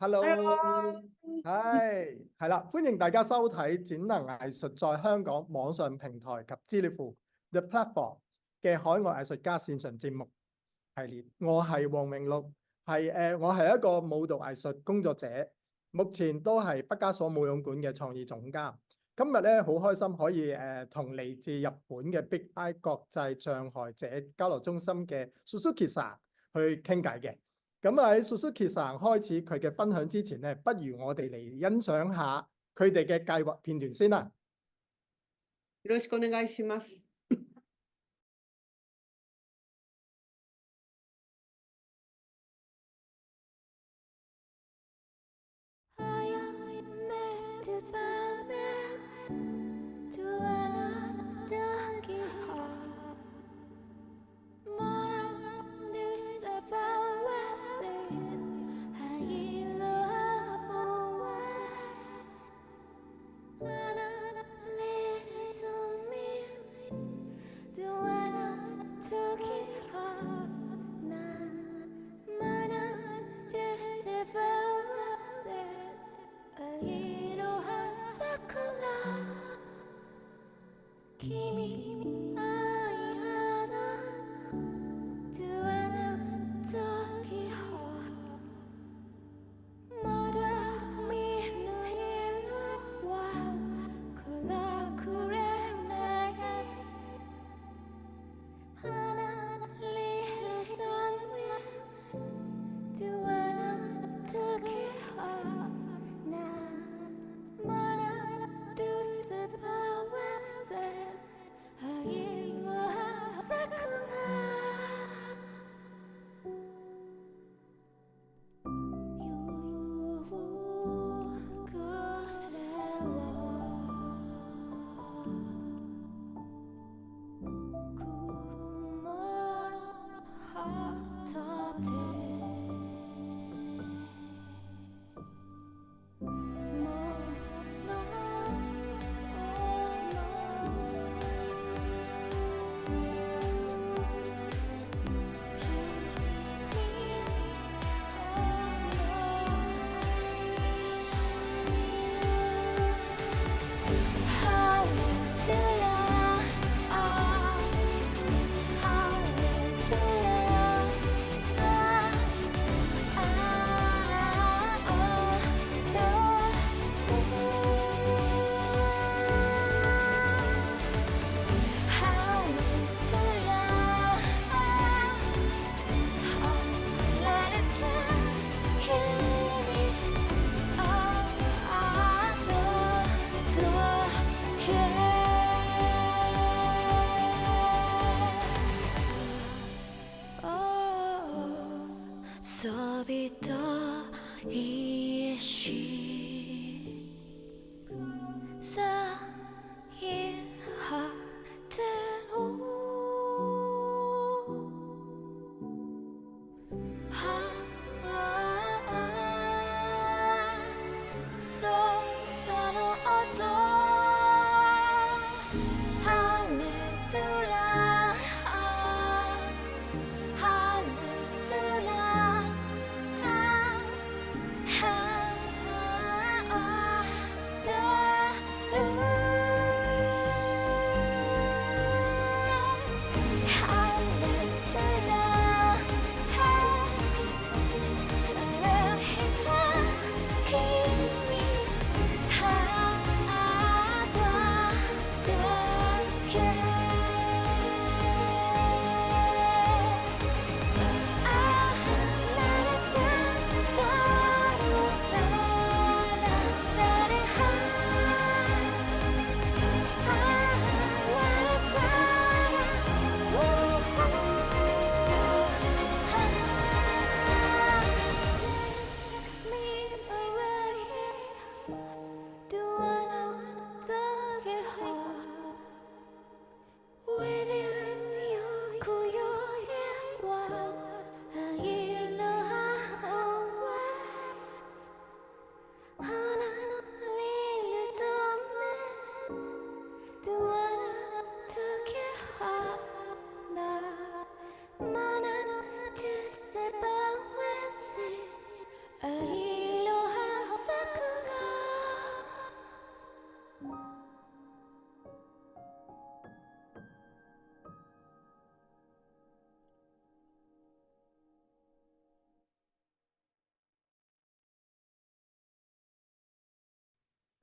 Hello，Hello，係啦，歡迎大家收睇展能藝術在香港網上平台及資料庫 The Platform 嘅海外藝術家線上節目系列。我係黃榮祿，我係一個舞蹈藝術工作者，目前都係畢加索舞踊館嘅創意總監。今日咧好開心可以同嚟自日本嘅 Big Eye 國際上海者交流中心嘅 Suzuki-san 去傾偈嘅。咁喺 Suzuki-san 開始佢嘅分享之前咧，不如我哋嚟欣賞下佢哋嘅計劃片段先啦。よろしくお願いします。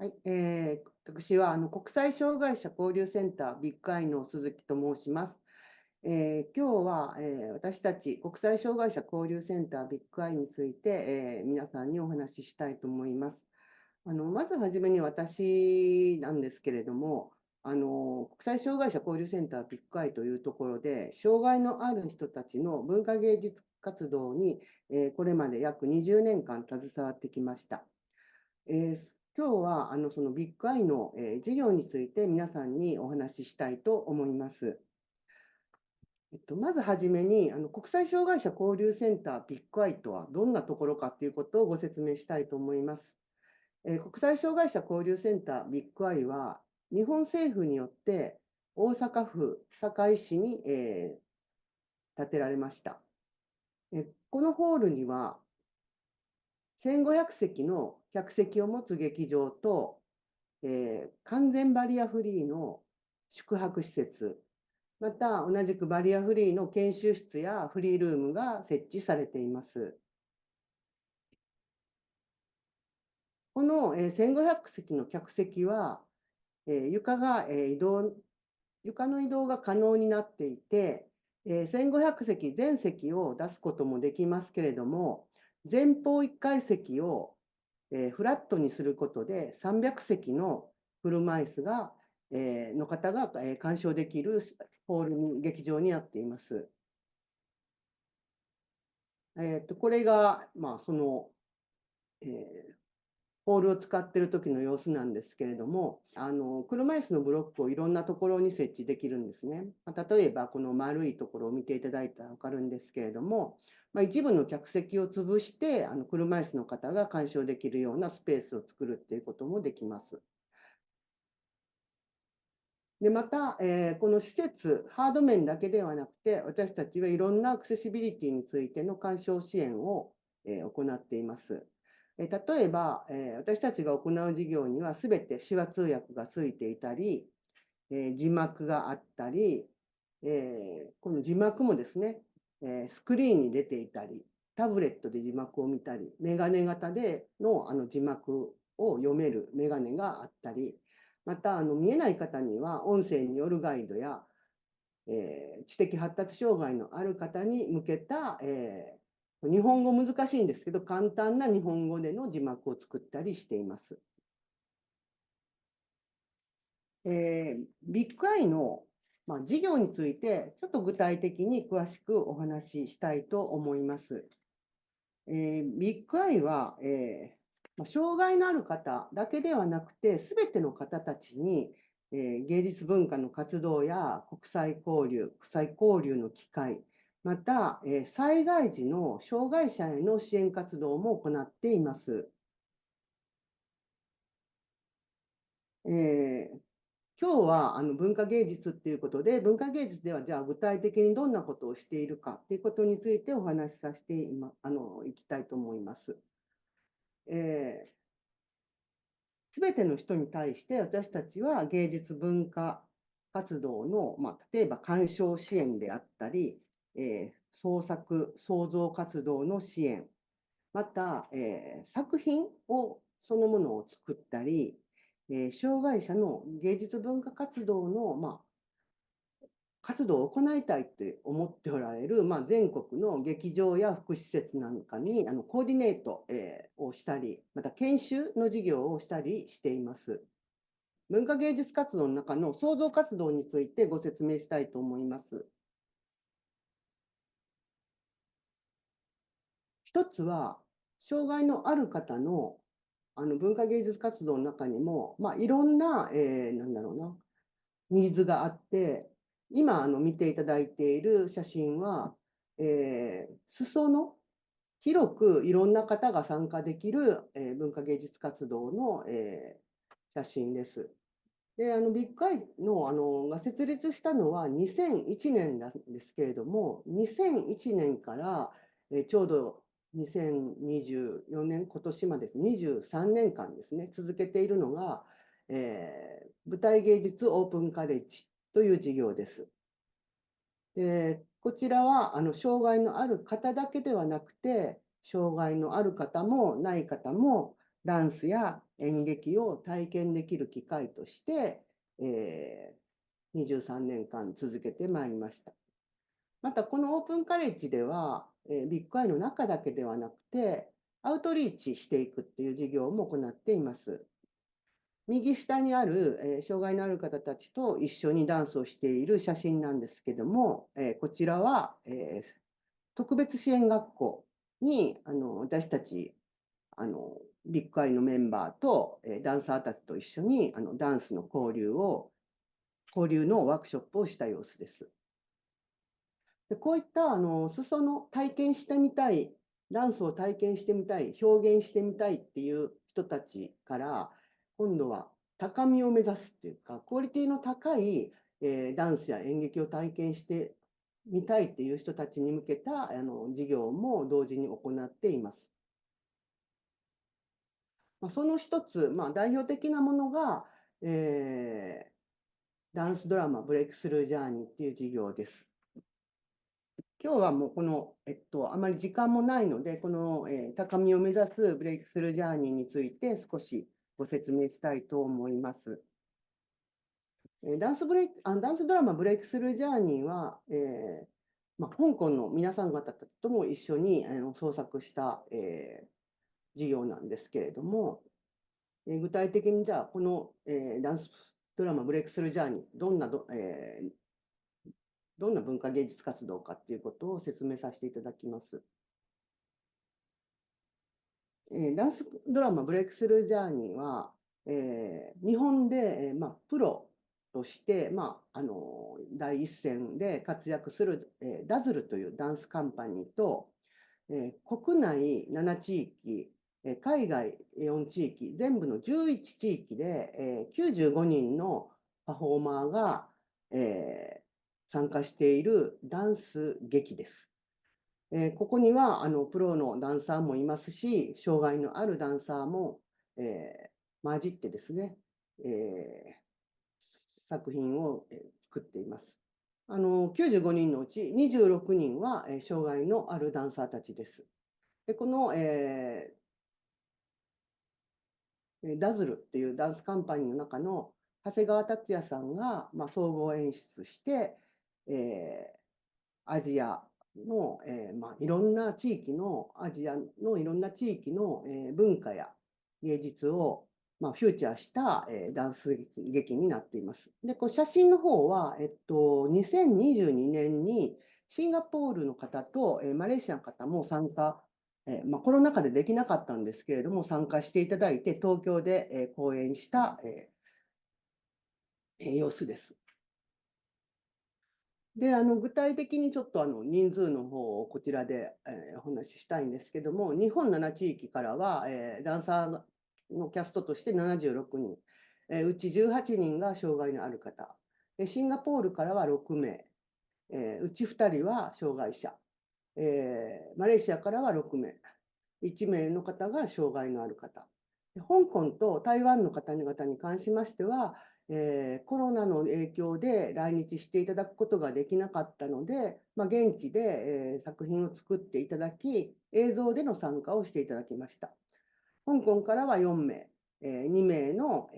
はい、私は国際障害者交流センタービッグアイの鈴木と申します。今日は、私たち国際障害者交流センタービッグアイについて、皆さんにお話ししたいと思います。まずはじめに私なんですけれども、国際障害者交流センタービッグアイというところで、障害のある人たちの文化芸術活動に、これまで約20年間携わってきました。今日はそのビッグアイの、事業について皆さんにお話ししたいと思います。まずはじめに国際障害者交流センタービッグアイとはどんなところかということをご説明したいと思います。国際障害者交流センタービッグアイは日本政府によって大阪府堺市に、建てられました。このホールには1500席の客席を持つ劇場と完全バリアフリーの宿泊施設、また同じくバリアフリーの研修室やフリールームが設置されています。この1500席の客席は床の移動が可能になっていて、1500席全席を出すこともできますけれども、前方1階席をフラットにすることで300席の車椅子の方が鑑賞できるホールに劇場になっています。これが、その、ホールを使っている時の様子なんですけれども、車椅子のブロックをいろんなところに設置できるんですね。例えば、この丸いところを見ていただいたら分かるんですけれども、一部の客席を潰して、車椅子の方が鑑賞できるようなスペースを作るっていうこともできます。で、また、この施設、ハード面だけではなくて、私たちはいろんなアクセシビリティについての鑑賞支援を、行っています。例えば、私たちが行う事業には、すべて手話通訳がついていたり、字幕があったり、この字幕もですね、スクリーンに出ていたり、タブレットで字幕を見たり、メガネ型での字幕を読めるメガネがあったり、また見えない方には音声によるガイドや、知的発達障害のある方に向けた、日本語難しいんですけど簡単な日本語での字幕を作ったりしています。ビッグアイの、事業についてちょっと具体的に詳しくお話ししたいと思います。ビッグアイは、障害のある方だけではなくて、すべての方たちに、芸術文化の活動や国際交流の機会、また、災害時の障害者への支援活動も行っています。今日は文化芸術っていうことで、文化芸術ではじゃあ具体的にどんなことをしているかっていうことについてお話しさせていきたいと思います。すべての人に対して私たちは芸術文化活動の、例えば鑑賞支援であったり、創作創造活動の支援、また、作品そのものを作ったり、障害者の芸術文化活動の、活動を行いたいって思っておられる、全国の劇場や福祉施設なんかにコーディネート、をしたり、また研修の事業をしたりしています。文化芸術活動の中の創造活動についてご説明したいと思います。一つは、障害のある方の文化芸術活動の中にも、いろんな、なんだろうな、ニーズがあって、今見ていただいている写真は、裾野、広くいろんな方が参加できる、文化芸術活動の、写真です。で、ビッグアイの、が設立したのは2001年なんですけれども、2001年から、ちょうど2024年、今年まで23年間ですね、続けているのが、舞台芸術オープンカレッジという事業です。で、こちらは障害のある方だけではなくて、障害のある方もない方もダンスや演劇を体験できる機会として、23年間続けてまいりました。また、このオープンカレッジでは、ビッグアイの中だけではなくて、アウトリーチしていくっていう事業も行っています。右下にある、障害のある方たちと一緒にダンスをしている写真なんですけども、こちらは、特別支援学校に私たちビッグアイのメンバーと、ダンサーたちと一緒にダンスの交流のワークショップをした様子です。でこういった裾の体験してみたい、ダンスを体験してみたい、表現してみたいっていう人たちから、今度は高みを目指すっていうか、クオリティの高い、ダンスや演劇を体験してみたいっていう人たちに向けた事業も同時に行っています。その一つ、代表的なものが、ダンスドラマブレイクスルージャーニーっていう事業です。今日はもうこの、あまり時間もないので、この、高みを目指すブレイクスルージャーニーについて少しご説明したいと思います。ダンスドラマブレイクスルージャーニーは、香港の皆さん方とも一緒に創作した、事業なんですけれども、具体的にじゃあこの、ダンスドラマブレイクスルージャーニー、どんな文化芸術活動かっていうことを説明させていただきます。ダンスドラマブレイクスルージャーニーは、日本で、プロとして、第一線で活躍する、ダズルというダンスカンパニーと、国内7地域、海外4地域、全部の11地域で、95人のパフォーマーが、参加しているダンス劇です。ここにはプロのダンサーもいますし、障害のあるダンサーも、混じってですね、作品を作っています。95人のうち26人は障害のあるダンサーたちです。でこの、ダズルっていうダンスカンパニーの中の長谷川達也さんが、総合演出して、アジアの、いろんな地域の、アジアのいろんな地域の、文化や芸術を、フューチャーした、ダンス劇になっています。で、写真の方は、2022年にシンガポールの方と、マレーシアの方も参加、コロナ禍でできなかったんですけれども、参加していただいて、東京で、公演した、様子です。で、具体的にちょっと人数の方をこちらで、お話ししたいんですけども、日本7地域からは、ダンサーのキャストとして76人、うち18人が障害のある方、シンガポールからは6名、うち2人は障害者、マレーシアからは6名、1名の方が障害のある方。香港と台湾の方々に関しましては、コロナの影響で来日していただくことができなかったので、現地で、作品を作っていただき、映像での参加をしていただきました。香港からは4名、2名の、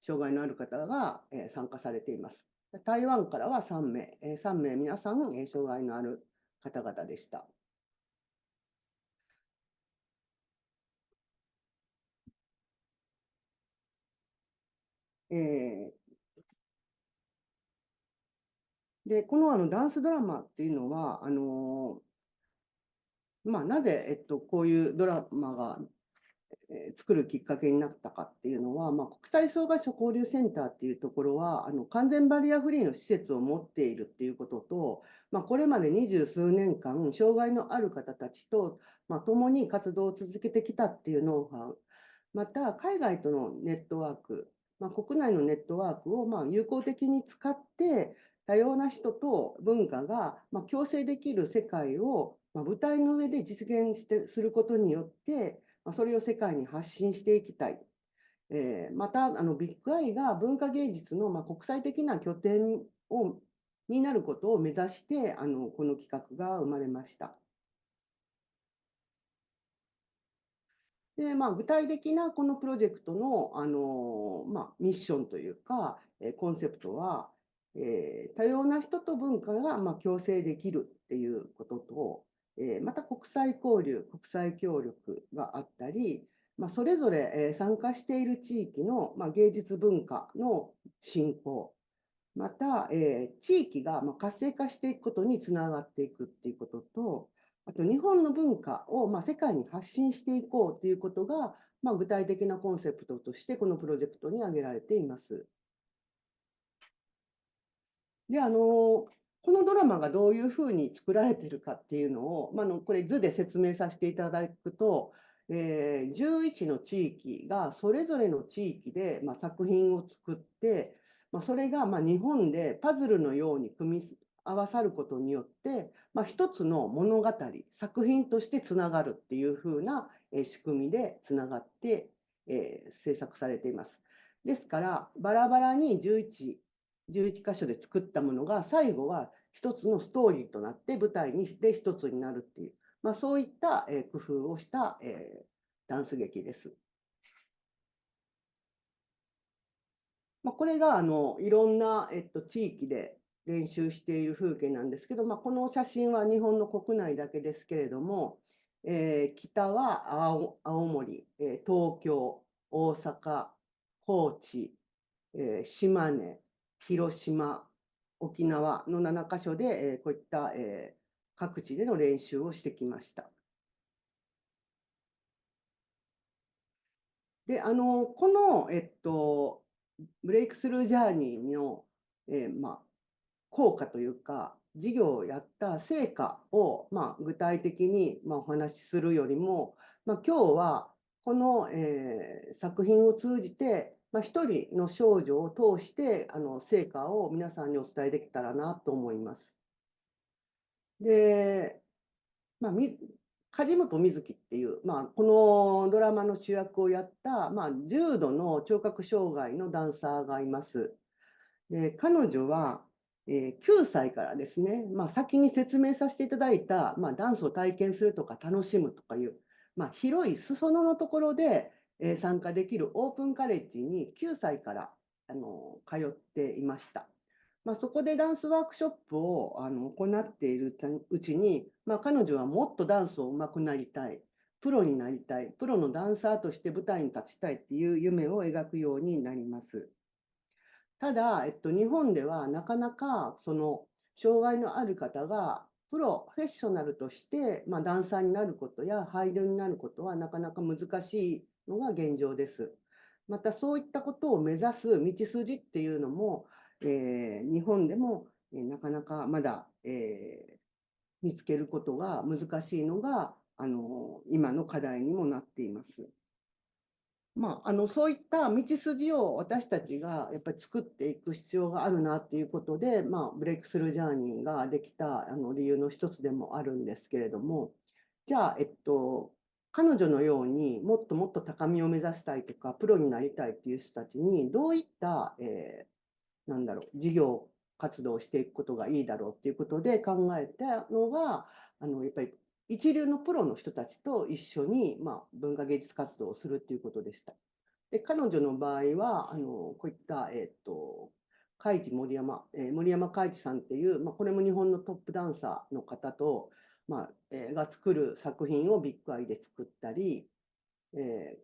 障害のある方が、参加されています。台湾からは3名、3名皆さん、障害のある方々でした。で、このダンスドラマっていうのは、なぜ、こういうドラマが、作るきっかけになったかっていうのは、国際障害者交流センターっていうところは、完全バリアフリーの施設を持っているっていうことと、これまで20数年間、障害のある方たちと、共に活動を続けてきたっていうノウハウ、また海外とのネットワーク、国内のネットワークを有効的に使って、多様な人と文化が共生できる世界を舞台の上で実現することによって、それを世界に発信していきたい。またビッグアイが文化芸術の国際的な拠点になることを目指してこの企画が生まれました。で、具体的なこのプロジェクトの、ミッションというか、コンセプトは、多様な人と文化が、共生できるっていうことと、また国際交流、国際協力があったり、それぞれ、参加している地域の、芸術文化の振興、また、地域が活性化していくことにつながっていくっていうことと、あと日本の文化を世界に発信していこうということが、具体的なコンセプトとしてこのプロジェクトに挙げられています。で、このドラマがどういうふうに作られているかっていうのを、これ図で説明させていただくと、11の地域がそれぞれの地域で、作品を作って、それが日本でパズルのように組み合わさることによって、一つの物語、作品としてつながるっていうふうな仕組みでつながって、制作されています。ですから、バラバラに11箇所で作ったものが最後は一つのストーリーとなって舞台にして一つになるっていう、そういった工夫をしたダンス劇です。これがいろんな地域で練習している風景なんですけど、この写真は日本の国内だけですけれども、北は青森、東京、大阪、高知、島根、広島、沖縄の7カ所で、こういった、各地での練習をしてきました。で、この、ブレイクスルージャーニーの、効果というか、事業をやった成果を、具体的に、お話しするよりも、今日はこの、作品を通じて、一人の少女を通して成果を皆さんにお伝えできたらなと思います。で、梶本瑞希っていう、このドラマの主役をやった、重度の聴覚障害のダンサーがいます。で、彼女は、9歳からですね、先に説明させていただいた、ダンスを体験するとか楽しむとかいう、広い裾野のところで、参加できるオープンカレッジに9歳から通っていました。そこでダンスワークショップを行っているうちに、彼女はもっとダンスを上手くなりたい、プロになりたい、プロのダンサーとして舞台に立ちたいっていう夢を描くようになります。ただ、日本ではなかなかその障害のある方がプロフェッショナルとして、ダンサーになることや俳優になることはなかなか難しいのが現状です。またそういったことを目指す道筋っていうのも、日本でも、なかなかまだ、見つけることが難しいのが今の課題にもなっています。そういった道筋を私たちがやっぱり作っていく必要があるなっていうことで、ブレイクスルージャーニーができた理由の一つでもあるんですけれども、じゃあ、彼女のようにもっともっと高みを目指したいとか、プロになりたいっていう人たちに、どういった、事業活動をしていくことがいいだろうっていうことで考えたのが、やっぱり一流のプロの人たちと一緒に、文化芸術活動をするっていうことでした。で、彼女の場合は、こういった、海地森山、森山海地さんっていう、これも日本のトップダンサーの方と、が作る作品をビッグアイで作ったり、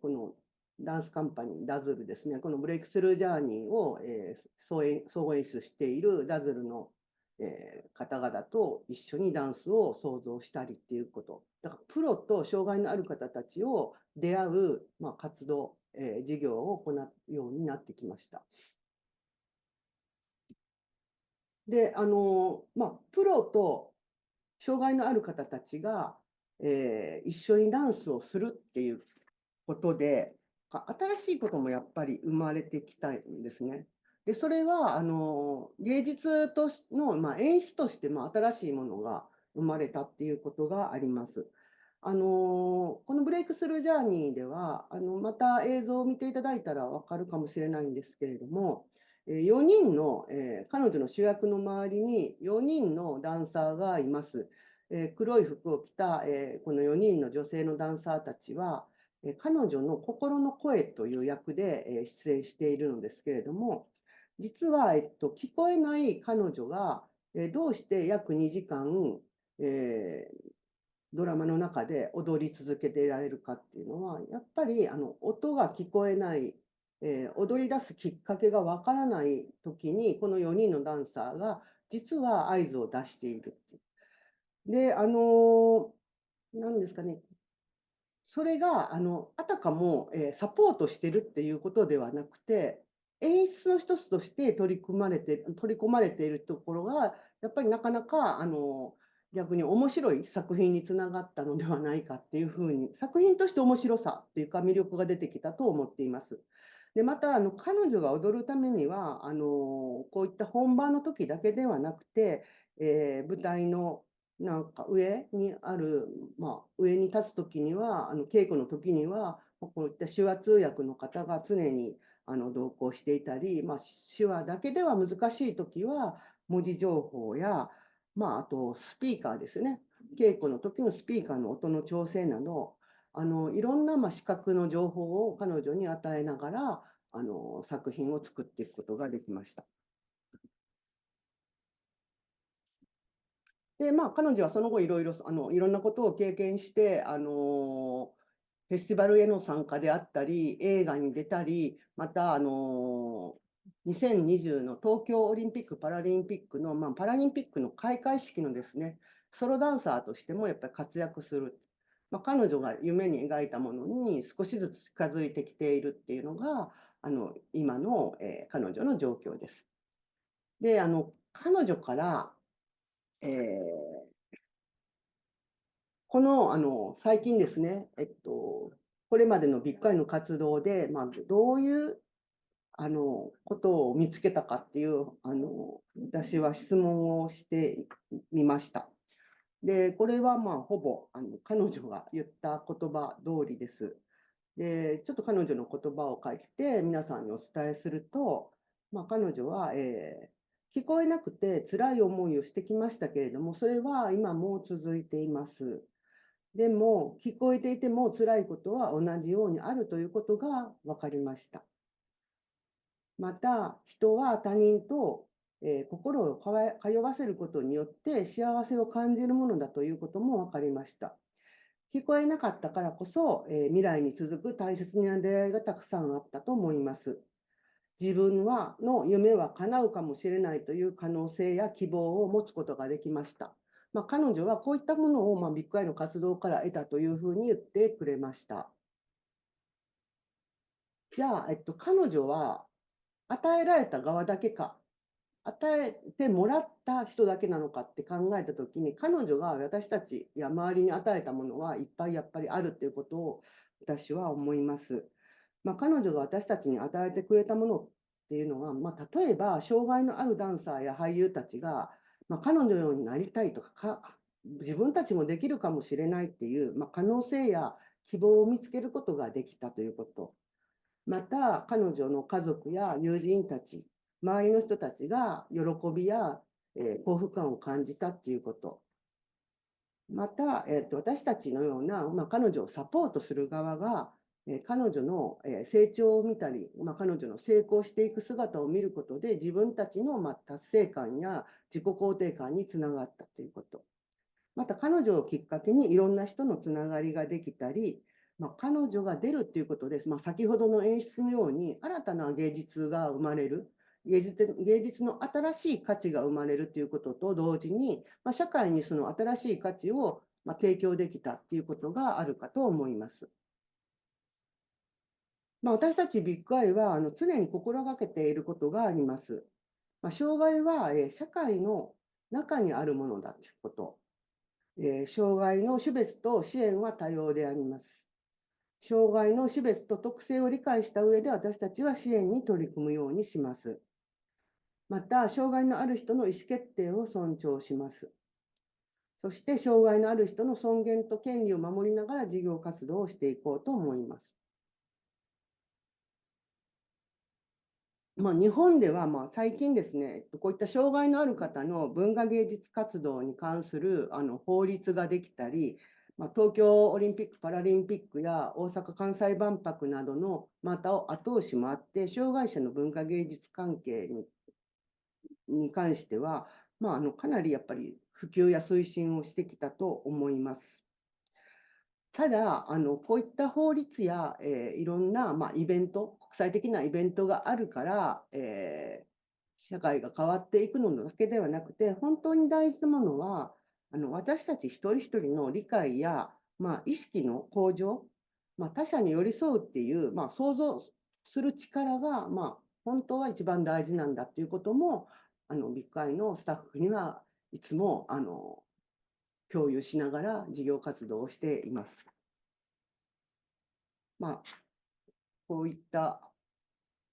このダンスカンパニー、ダズルですね、このブレイクスルージャーニーを、総合演出しているダズルの、方々と一緒にダンスを創造したりっていうこと。だからプロと障害のある方たちを出会う、活動、事業を行うようになってきました。で、プロと障害のある方たちが、一緒にダンスをするっていうことで、新しいこともやっぱり生まれてきたんですね。で、それは芸術との、演出としても新しいものが生まれたっていうことがあります。このブレイクスルージャーニーでは、また映像を見ていただいたら分かるかもしれないんですけれども、4人の、彼女の主役の周りに4人のダンサーがいます。黒い服を着た、この4人の女性のダンサーたちは、彼女の心の声という役で出演しているのですけれども、実は、聞こえない彼女がどうして約2時間、ドラマの中で踊り続けていられるかっていうのは、やっぱり音が聞こえない、踊り出すきっかけがわからない時に、この4人のダンサーが実は合図を出しているっていう。で、なんですかね、それがあたかもサポートしてるっていうことではなくて、演出の一つとして取り込まれているところが、やっぱりなかなか逆に面白い作品につながったのではないかっていうふうに、作品として面白さっていうか魅力が出てきたと思っています。で、また彼女が踊るためにはこういった本番の時だけではなくて、舞台のなんか上にある、上に立つ時には、稽古の時には、こういった手話通訳の方が常に同行していたり、手話だけでは難しい時は、文字情報や、あとスピーカーですね。稽古の時のスピーカーの音の調整など、いろんな視覚の情報を彼女に与えながら、作品を作っていくことができました。で、彼女はその後いろんなことを経験して、フェスティバルへの参加であったり、映画に出たり、また、2020の東京オリンピック・パラリンピックの、パラリンピックの開会式のですね、ソロダンサーとしてもやっぱり活躍する。彼女が夢に描いたものに少しずつ近づいてきているっていうのが、今の、彼女の状況です。で、彼女から、えーこの最近ですね、これまでのビッグアイの活動で、どういうことを見つけたかっていう私は質問をしてみました。で、これはほぼ彼女が言った言葉通りです。で、ちょっと彼女の言葉を書いて皆さんにお伝えすると、彼女は、聞こえなくて辛い思いをしてきましたけれども、それは今も続いています。でも、聞こえていても辛いことは同じようにあるということが分かりました。また、人は他人と、心を通わせることによって幸せを感じるものだということも分かりました。聞こえなかったからこそ、未来に続く大切な出会いがたくさんあったと思います。自分の夢は叶うかもしれないという可能性や希望を持つことができました。彼女はこういったものを、ビッグアイの活動から得たというふうに言ってくれました。じゃあ、彼女は与えられた側だけか、与えてもらった人だけなのかって考えたときに、彼女が私たちや周りに与えたものはいっぱいやっぱりあるっていうことを私は思います。彼女が私たちに与えてくれたものっていうのは、例えば障害のあるダンサーや俳優たちが、彼女のようになりたいとか、自分たちもできるかもしれないっていう、可能性や希望を見つけることができたということ。また、彼女の家族や友人たち、周りの人たちが喜びや、幸福感を感じたっていうこと。また、私たちのような、彼女をサポートする側が、彼女の成長を見たり、彼女の成功していく姿を見ることで、自分たちの達成感や自己肯定感につながったということ。また、彼女をきっかけにいろんな人のつながりができたり、彼女が出るっていうことです。先ほどの演出のように、新たな芸術が生まれる。芸術の新しい価値が生まれるということと同時に、社会にその新しい価値を提供できたということがあるかと思います。私たちビッグアイは常に心がけていることがあります。障害は社会の中にあるものだということ。障害の種別と支援は多様であります。障害の種別と特性を理解した上で私たちは支援に取り組むようにします。また、障害のある人の意思決定を尊重します。そして、障害のある人の尊厳と権利を守りながら事業活動をしていこうと思います。日本では最近ですね、こういった障害のある方の文化芸術活動に関する法律ができたり、東京オリンピック・パラリンピックや大阪・関西万博などのまた後押しもあって、障害者の文化芸術関係に関しては、かなりやっぱり普及や推進をしてきたと思います。ただ、こういった法律や、いろんな、イベント、国際的なイベントがあるから、社会が変わっていくのだけではなくて、本当に大事なものは、私たち一人一人の理解や、意識の向上、他者に寄り添うっていう、想像する力が、本当は一番大事なんだっていうことも、ビッグアイのスタッフにはいつも共有しながら事業活動をしています。こういった、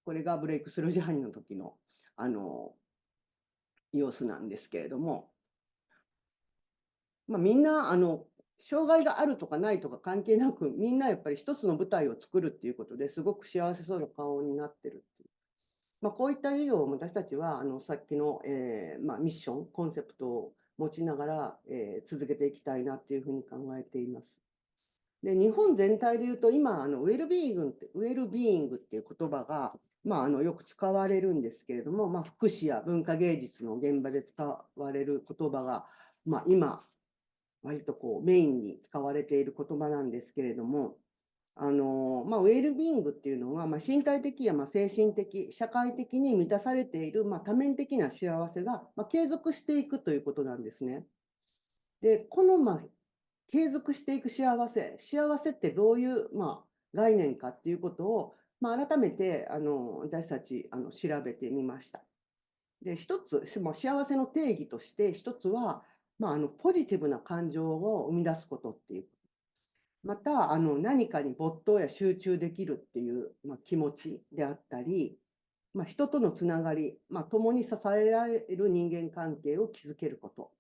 これがブレイクスルージャーニーの時の様子なんですけれども、みんな障害があるとかないとか関係なく、みんなやっぱり一つの舞台を作るっていうことですごく幸せそうな顔になってるっていう。こういった事業を私たちはさっきの、ミッション、コンセプトを持ちながら、続けていきたいなっていうふうに考えています。で、日本全体でいうと、今、ウェルビーイングっていう言葉が、よく使われるんですけれども、福祉や文化芸術の現場で使われる言葉が、今、割とメインに使われている言葉なんですけれども、ウェルビーイングっていうのは、身体的や精神的、社会的に満たされている、多面的な幸せが、継続していくということなんですね。で、この、継続していく幸せってどういう、概念かっていうことを、改めて私たち調べてみました。で、一つ、幸せの定義として、一つは、ポジティブな感情を生み出すことっていう。また、何かに没頭や集中できるっていう、気持ちであったり、人とのつながり、共に支えられる人間関係を築けること。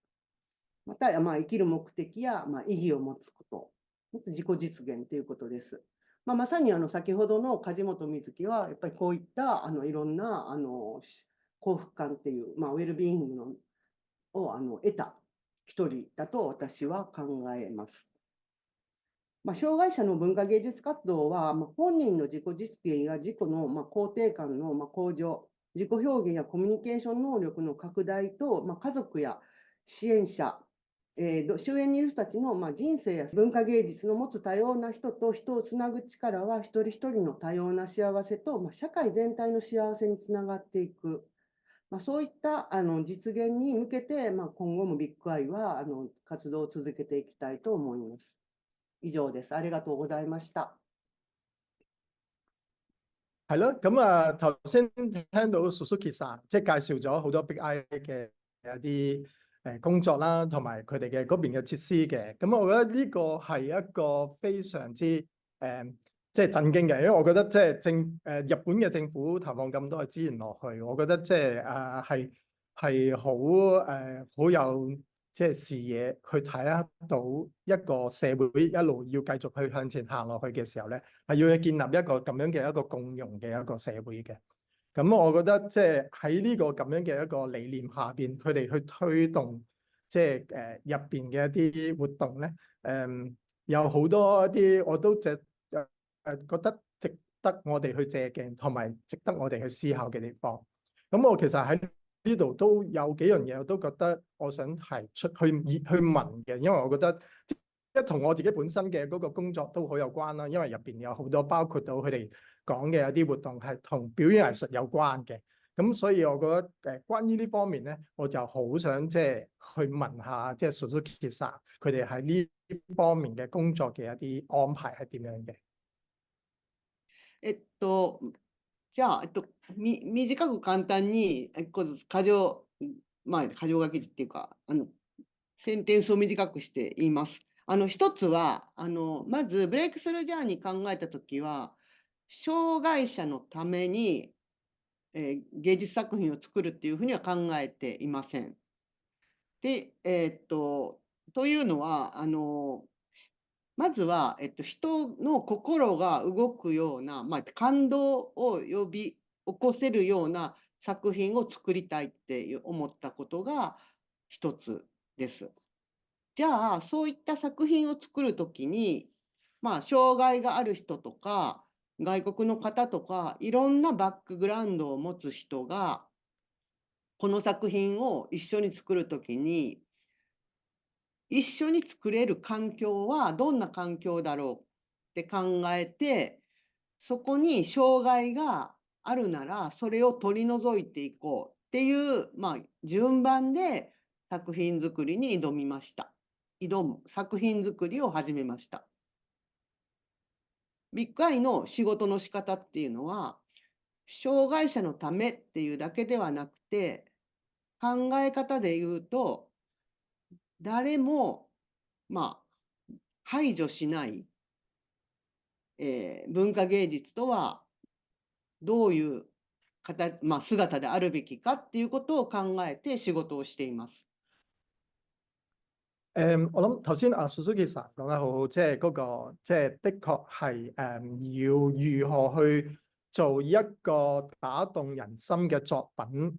また、生きる目的や、意義を持つこと。自己実現ということです。まさに先ほどの梶本瑞希は、やっぱりこういったいろんな幸福感っていう、ウェルビーイングのを得た一人だと私は考えます。障害者の文化芸術活動は、本人の自己実現や自己の肯定感の向上、自己表現やコミュニケーション能力の拡大と、家族や支援者、周縁にいる人たちの人生や文化芸術の持つ多様な人と人をつなぐ力は、一人一人の多様な幸せと、社会全体の幸せにつながっていく。そういった実現に向けて、今後もビッグアイは活動を続けていきたいと思います。以上です。ありがとうございました。係咯，咁啊頭先聽到 Suzuki さん即係介紹咗好多 Big I 嘅一啲工作啦，同埋佢哋嘅嗰邊嘅設施嘅。咁我覺得呢個係一個非常之即係震驚嘅，因為我覺得即係日本嘅政府投放咁多嘅資源落去，我覺得即係係好有即係視野去睇得到一個社會一路要繼續去向前行落去嘅時候咧，係要去建立一個咁樣嘅一個共融嘅一個社會嘅。咁我覺得即係喺呢個咁樣嘅一個理念下邊，佢哋去推動即係入邊嘅一啲活動咧，有好多一啲我都覺得值得我哋去借鏡，同埋值得我哋去思考嘅地方。咁我其實喺呢度都有幾樣嘢，我都覺得我想提出去問嘅，因為我覺得即係同我自己本身嘅嗰個工作都好有關啦。因為入邊有好多包括到佢哋講嘅一啲活動係同表演藝術有關嘅，咁所以我覺得關於呢方面咧，我就好想即係去問下即係 Suzuki さん佢哋喺呢方面嘅工作嘅一啲安排係點樣嘅？じゃあ、短く簡単に1個ずつ箇条書きっていうか、センテンスを短くして言います。一つは、まずブレイクスルージャーニー考えたときは、障害者のために、芸術作品を作るっていうふうには考えていません。で、というのは、まずは、人の心が動くような、感動を呼び起こせるような作品を作りたいって思ったことが一つです。じゃあ、そういった作品を作るときに、障害がある人とか、外国の方とか、いろんなバックグラウンドを持つ人が、この作品を一緒に作るときに、一緒に作れる環境はどんな環境だろうって考えて、そこに障害があるなら、それを取り除いていこうっていう、順番で作品作りに挑みました。挑む作品作りを始めました。ビッグアイの仕事の仕方っていうのは、障害者のためっていうだけではなくて、考え方で言うと、誰も、排除しない、文化芸術とはどういう姿であるべきかっていうことを考えて仕事をしています。我諗頭先阿 Suzuki さん講得好好，即係嗰個即係的確係要如何去做一個打動人心嘅作品，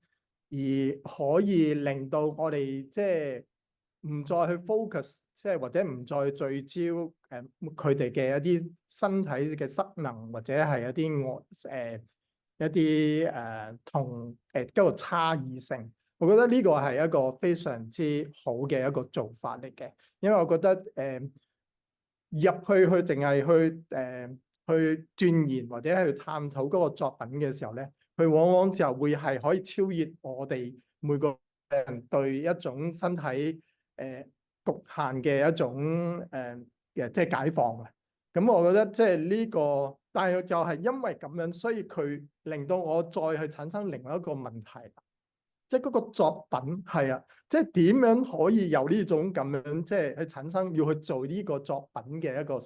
而可以令到我哋即係唔再去 focus，即係或者唔再聚焦佢哋嘅一啲身體嘅失能，或者係一啲一啲同嗰個差異性。我覺得呢個係一個非常之好嘅一個做法嚟嘅，因為我覺得入去淨係去鑽研或者去探討嗰個作品嘅時候咧，佢往往就會係可以超越我哋每個人對一種身體局限嘅一種即係解放啊。咁我覺得即係呢個，但係就係因為咁樣，所以佢令到我再去產生另外一個問題。即係嗰個作品係啊，即係點樣可以有呢種咁樣，即係去產生要去做呢個作品嘅一個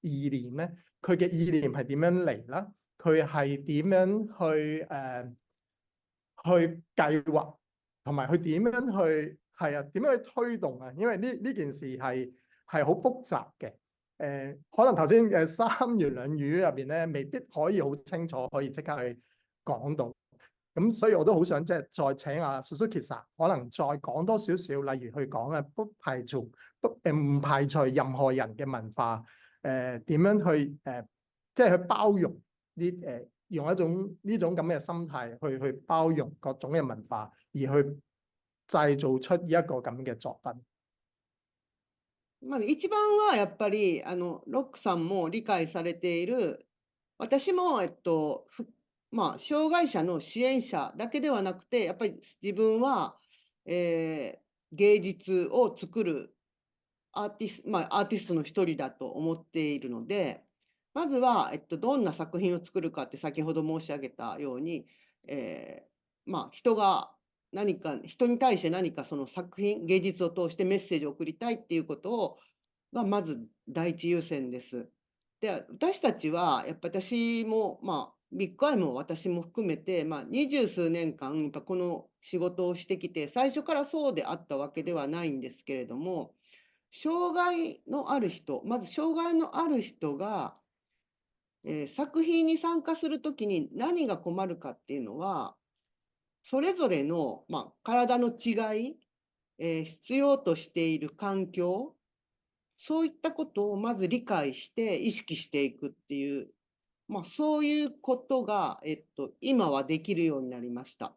意念咧？佢嘅意念係點樣嚟啦？佢係點樣去計劃，同埋佢點樣去係啊？點樣去推動啊？因為呢件事係好複雜嘅。可能頭先三言兩語入邊咧，未必可以好清楚，可以即刻去講到。咁所以我都好想即係再請阿 Suzuki 可能再講多少少，例如去講唔排除任何人嘅文化，點樣去即係去包容用一種呢種咁嘅心態去包容各種嘅文化，而去製造出一個咁嘅作品。一番はやっぱりロックさんも理解されている、私も障害者の支援者だけではなくて、やっぱり自分は、芸術を作るアーティストの一人だと思っているので、まずは、どんな作品を作るかって先ほど申し上げたように、人に対して何かその作品、芸術を通してメッセージを送りたいっていうことがまず第一優先です。で、私たちは、やっぱ私も、ビッグアイも私も含めて、20数年間、やっぱこの仕事をしてきて、最初からそうであったわけではないんですけれども、障害のある人、まず障害のある人が、作品に参加するときに何が困るかっていうのは、それぞれの、体の違い、必要としている環境、そういったことをまず理解して意識していくっていう、そういうことが、今はできるようになりました。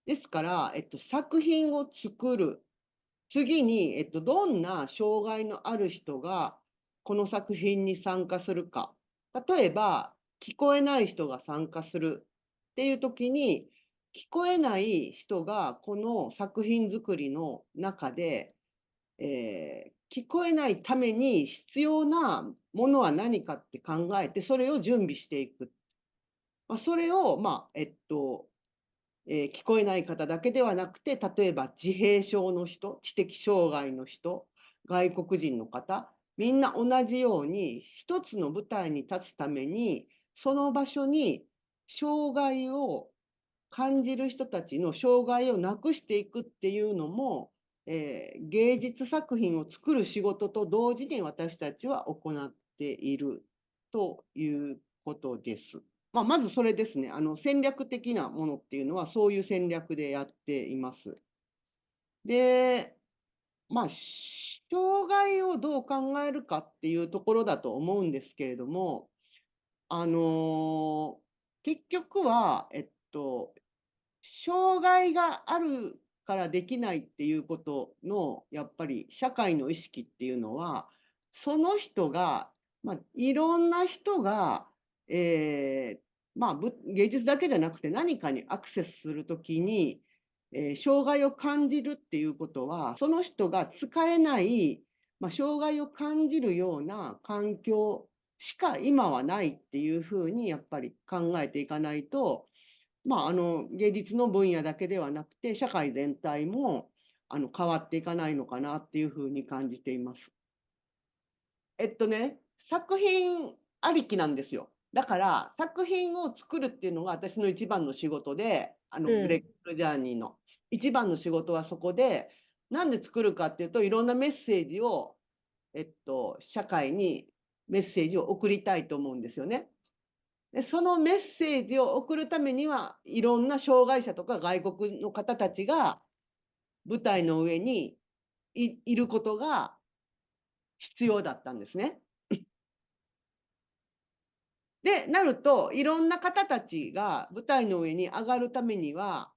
ですから、作品を作る。次に、どんな障害のある人がこの作品に参加するか。例えば、聞こえない人が参加するっていう時に、聞こえない人がこの作品作りの中で、聞こえないために必要なものは何かって考えて、それを準備していく。それを、聞こえない方だけではなくて、例えば自閉症の人、知的障害の人、外国人の方、みんな同じように一つの舞台に立つために、その場所に障害を感じる人たちの障害をなくしていくっていうのも、芸術作品を作る仕事と同時に私たちは行っているということです。まずそれですね。戦略的なものっていうのはそういう戦略でやっています。で、障害をどう考えるかっていうところだと思うんですけれども、結局は、障害があるからできないっていうことの、やっぱり社会の意識っていうのは、その人が、いろんな人が、芸術だけじゃなくて何かにアクセスするときに、障害を感じるっていうことは、その人が使えない、障害を感じるような環境しか今はないっていうふうにやっぱり考えていかないと、芸術の分野だけではなくて、社会全体も変わっていかないのかなっていうふうに感じています。作品ありきなんですよ。だから作品を作るっていうのが私の一番の仕事で、ブレックジャーニーの一番の仕事はそこで、なんで作るかっていうと、いろんなメッセージを、社会にメッセージを送りたいと思うんですよね。で、そのメッセージを送るためには、いろんな障害者とか外国の方たちが舞台の上にいることが必要だったんですね。で、なると、いろんな方たちが舞台の上に上がるためには、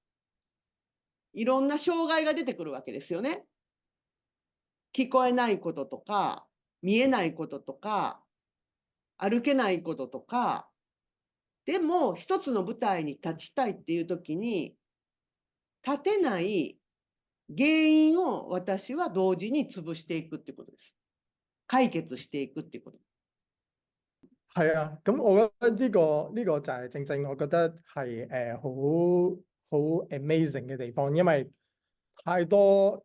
いろんな障害が出てくるわけですよね。聞こえないこととか、見えないこととか、歩けないこととか、でも一つの舞台に立ちたいっていう時に、立てない原因を私は同時に潰していくってことです。解決していくっていうこと。係啊，咁我覺得呢個就係正正我覺得係好 amazing 嘅地方，因為太多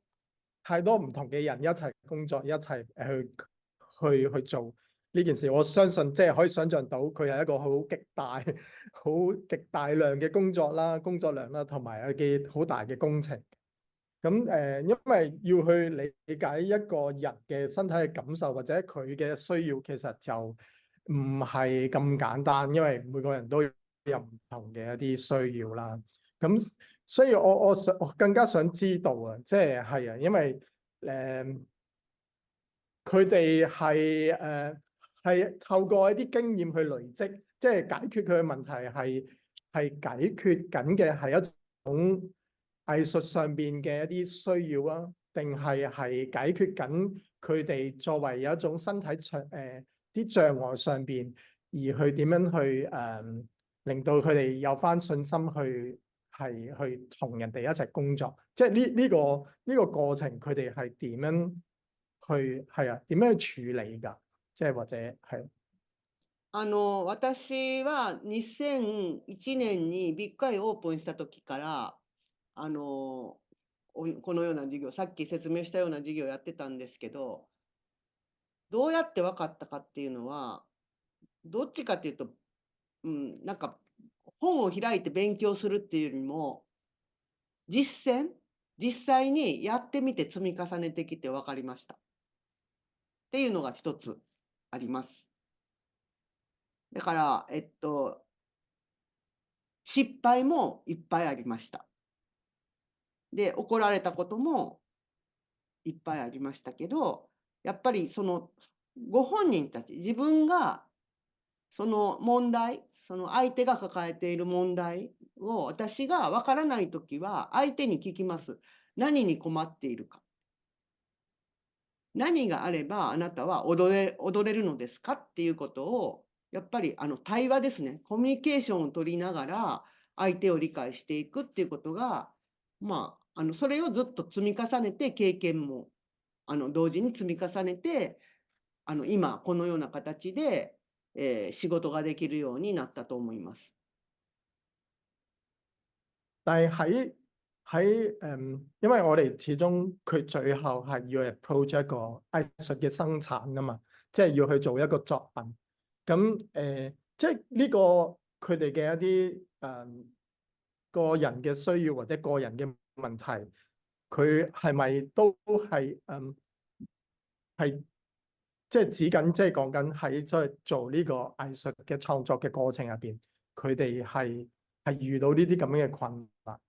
唔同嘅人一齊工作，一齊去做呢件事。我相信即係可以想像到佢係一個好極大量嘅工作量啦，同埋嘅好大嘅工程。咁因為要去理解一個人嘅身體嘅感受或者佢嘅需要，其實就唔係咁簡單，因為每個人都有唔同嘅一啲需要啦。咁所以我更加想知道啊，即係係啊，因為佢哋係透過一啲經驗去累積，即係解決佢嘅問題係解決緊嘅係一種藝術上邊嘅一啲需要啊，定係解決緊佢哋作為有一種身體啲障礙上邊，而去點樣去令到佢哋有返信心去同人哋一齊工作，即係呢個過程，佢哋係點樣點樣去處理㗎？即係或者係。私は2001年にビッグアイオープンした時から、このような授業、さっき説明したような授業をやってたんですけど、どうやって分かったかっていうのは、どっちかっていうと、なんか本を開いて勉強するっていうよりも、実際にやってみて積み重ねてきて分かりました。っていうのが一つあります。だから、失敗もいっぱいありました。で、怒られたこともいっぱいありましたけど、やっぱりそのご本人たち、自分がその問題、その相手が抱えている問題を私がわからないときは相手に聞きます。何に困っているか。何があればあなたは踊れるのですかっていうことを、やっぱり対話ですね。コミュニケーションを取りながら相手を理解していくっていうことが、それをずっと積み重ねて経験も同時に積み重ねて、今このようna形で、仕事ができるようになったと思います。但係因為我哋始終佢最後係要 approach 一個藝術嘅生產㗎嘛，即係要去做一個作品。咁即係呢個佢哋嘅一啲個人嘅需要或者個人嘅問題，佢係咪都係係即係指緊即係講緊喺即係做呢個藝術嘅創作嘅過程入邊，佢哋係遇到呢啲咁樣嘅困難。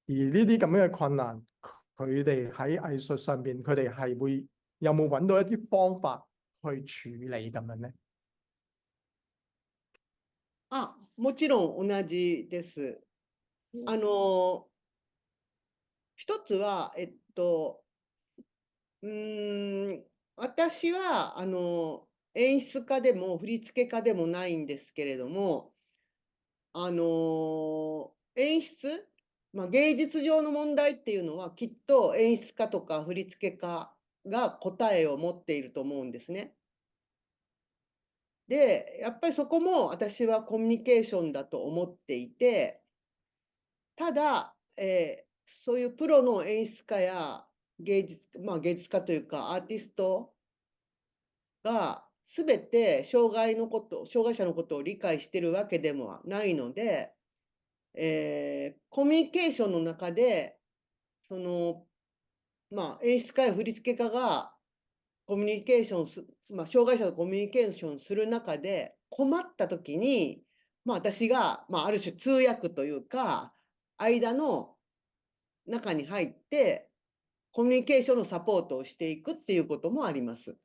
而呢啲咁樣嘅困難，佢哋喺藝術上邊，佢哋係會有冇揾到一啲方法去處理咁樣咧？もちろん同じです。一つは、私は、演出家でも振付家でもないんですけれども、演出、芸術上の問題っていうのは、きっと演出家とか振付家が答えを持っていると思うんですね。で、やっぱりそこも私はコミュニケーションだと思っていて、ただ、そういうプロの演出家や芸術家というかアーティストが全て障害者のことを理解しているわけでもないので、コミュニケーションの中で、その、演出家や振付家がコミュニケーションす障害者とコミュニケーションする中で、困った時に、私が、ある種通訳というか、間の中に入って、コミュニケーションのサポートをしていくっていうこともあります。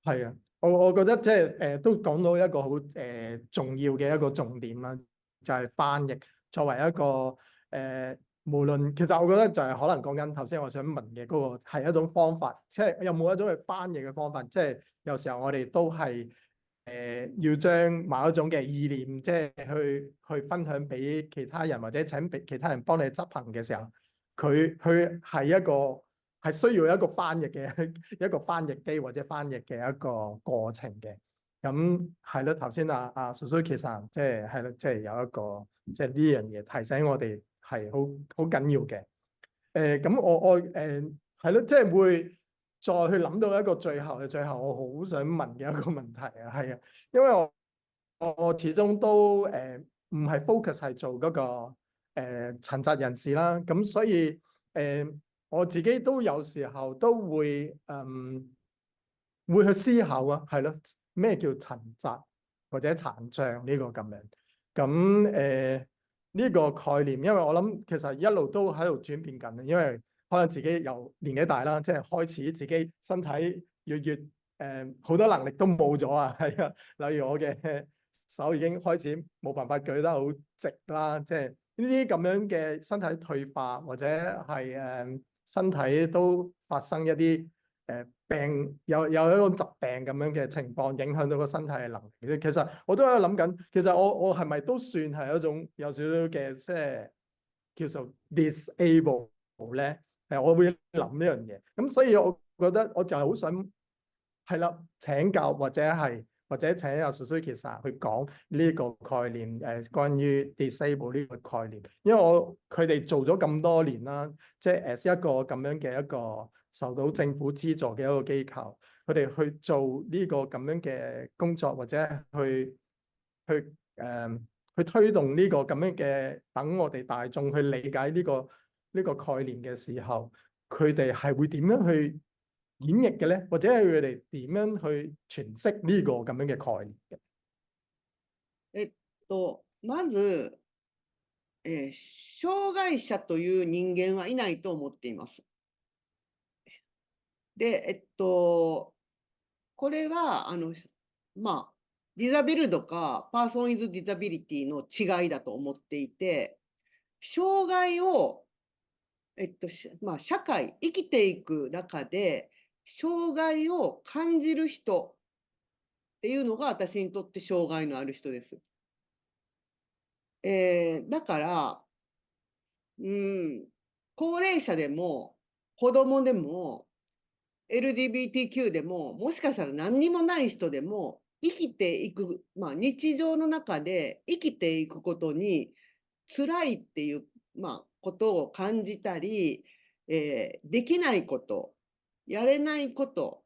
係啊，我覺得即係都講到一個好重要嘅一個重點啦，就係翻譯作為一個無論其實我覺得就係可能講緊頭先我想問嘅嗰個係一種方法，即係有冇一種去翻譯嘅方法？即係有時候我哋都係要將某一種嘅意念，即係去分享俾其他人，或者請俾其他人幫你執行嘅時候，佢係一個係需要一個翻譯嘅一個翻譯機或者翻譯嘅一個過程嘅。咁係咯，頭先Suzuki san即係咯，即係有一個即係呢樣嘢提醒我哋係好緊要嘅。咁我係咯，即係會再去諗到一個最後，我好想問嘅一個問題啊，係啊，因為我始終都唔係 focus 係做嗰個殘疾人士啦，咁所以我自己都有時候都會去思考啊，係咯，咩叫殘疾或者殘障呢個咁樣？咁呢個概念，因為我諗其實一路都喺度轉變緊，因為可能自己由年紀大啦，即係開始自己身體越好多能力都冇咗啊，係啊，例如我嘅手已經開始冇辦法舉得好直啦，即係呢啲咁樣嘅身體退化或者係身體都發生一啲病有一種疾病咁樣嘅情況，影響到個身體嘅能力。其實我都喺度諗緊，其實我係咪都算係一種有少少嘅即係叫做 disable 咧？我會諗呢樣嘢。咁所以我覺得我就係好想係啦請教或者請阿 Suzuki san去講呢個概念關於 disable 呢個概念，因為佢哋做咗咁多年啦，即係一個咁樣嘅一個受到政府資助嘅一個機構，佢哋去做呢個咁樣嘅工作，或者去推動呢個咁樣嘅，等我哋大眾去理解呢個概念嘅時候，佢哋係會點樣去演繹嘅咧？或者係佢哋點樣去詮釋呢個咁樣嘅概念嘅？まず、障害者という人間はいないと思っています。で、これは、ディザビルドか、パーソンイズディザビリティの違いだと思っていて、障害を、社会、生きていく中で、障害を感じる人っていうのが私にとって障害のある人です。だから、高齢者でも子供でも LGBTQ でも、もしかしたら何にもない人でも、生きていく、日常の中で生きていくことに辛いっていう、ことを感じたり、できないこと、やれないこと、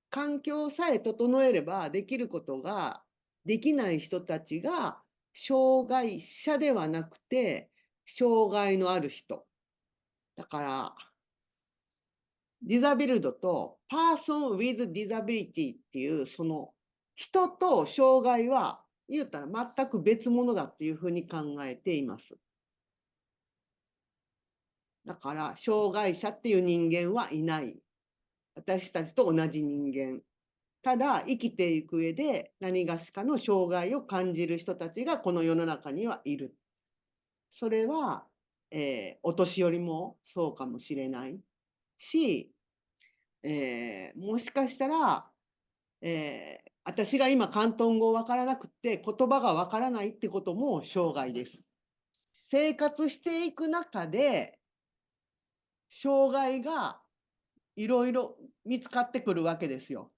環境さえ整えればできることができない人たちが、障害者ではなくて、障害のある人。だから、ディザビルドとパーソン・ウィズ・ディザビリティっていう、その人と障害は言うたら全く別物だっていうふうに考えています。だから、障害者っていう人間はいない。私たちと同じ人間。ただ、生きていく上で何がしかの障害を感じる人たちがこの世の中にはいる。それは、お年寄りもそうかもしれないし、もしかしたら、私が今、広東語わからなくて、言葉がわからないってことも障害です。生活していく中で、障害がいろいろ見つかってくるわけですよ。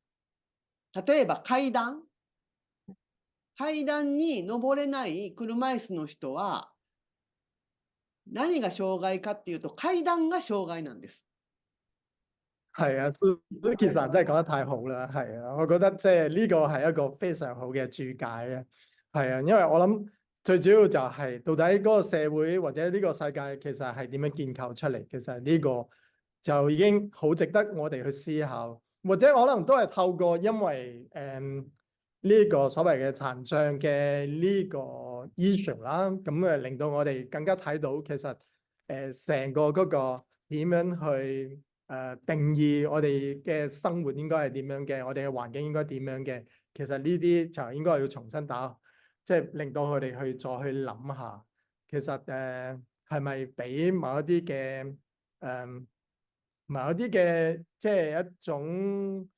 例えば階段に登れない車椅子の人は、何が障害かっていうと、階段が障害なんです。係啊，Suki 真係講得太好啦，係啊，我覺得即係呢個係一個非常好嘅注解啊，係啊，因為我諗最主要就係到底嗰個社會或者呢個世界其實係點樣建構出嚟，其實呢個就已經好值得我哋去思考，或者可能都係透過因為呢個所謂嘅殘障嘅呢個 issue 啦，咁令到我哋更加睇到其實成個嗰個點樣去定義我哋嘅生活應該係點樣嘅，我哋嘅環境應該點樣嘅，其實呢啲就應該要重新即係令到佢哋去再去諗下，其實係咪俾某一啲嘅即係一種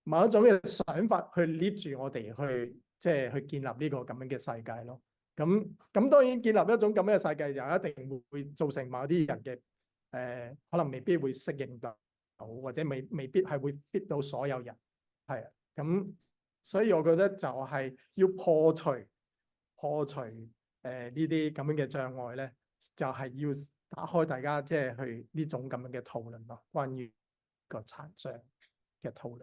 某一種嘅想法去 lead 住我哋去即係去建立呢個咁樣嘅世界咯。咁當然建立一種咁樣嘅世界，就一定會造成某啲人嘅可能未必會適應到，或者未必係會 fit 到所有人。係啊，咁所以我覺得就係要破除呢啲咁樣嘅障礙咧，就係要打開大家即係去呢種咁樣嘅討論咯，關於個殘障嘅討論。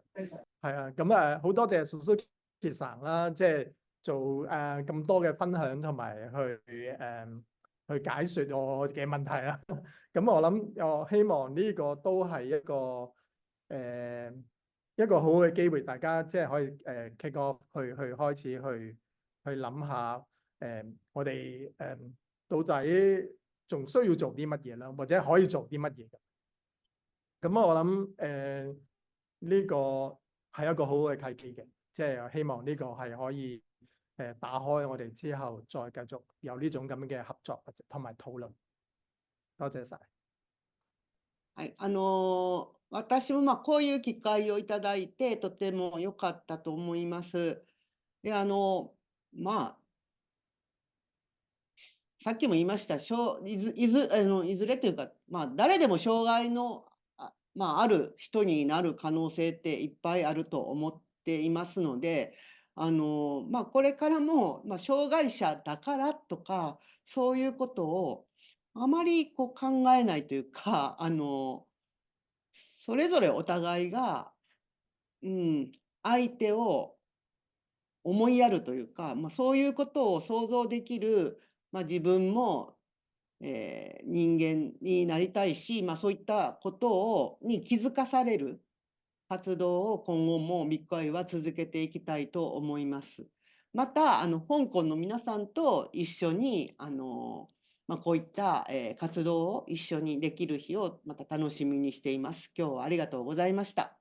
係啊，咁好多謝 Suki 生啦，即係做咁多嘅分享同埋去解説我嘅問題啦。咁我希望呢個都係一個好好嘅機會，大家即係可以kick off 去開始去諗下我哋到底仲需要做啲乜嘢啦，或者可以做啲乜嘢嘅。咁我諗呢個係一個好好嘅契機嘅，即係希望呢個係可以打開我哋之後再繼續有呢種咁樣嘅合作同埋討論。多謝晒。はい、私もこういう機会をいただいて、とても良かったと思います。で、さっきも言いました、いずれというか、誰でも障害のある人になる可能性っていっぱいあると思っていますので、これからも、障害者だからとか、そういうことをあまり考えないというか、それぞれお互いが、相手を思いやるというか、そういうことを想像できる、自分も、人間になりたいし、そういったことに気づかされる活動を今後もビッグアイは続けていきたいと思います。また、香港の皆さんと一緒に、こういった、活動を一緒にできる日をまた楽しみにしています。今日はありがとうございました。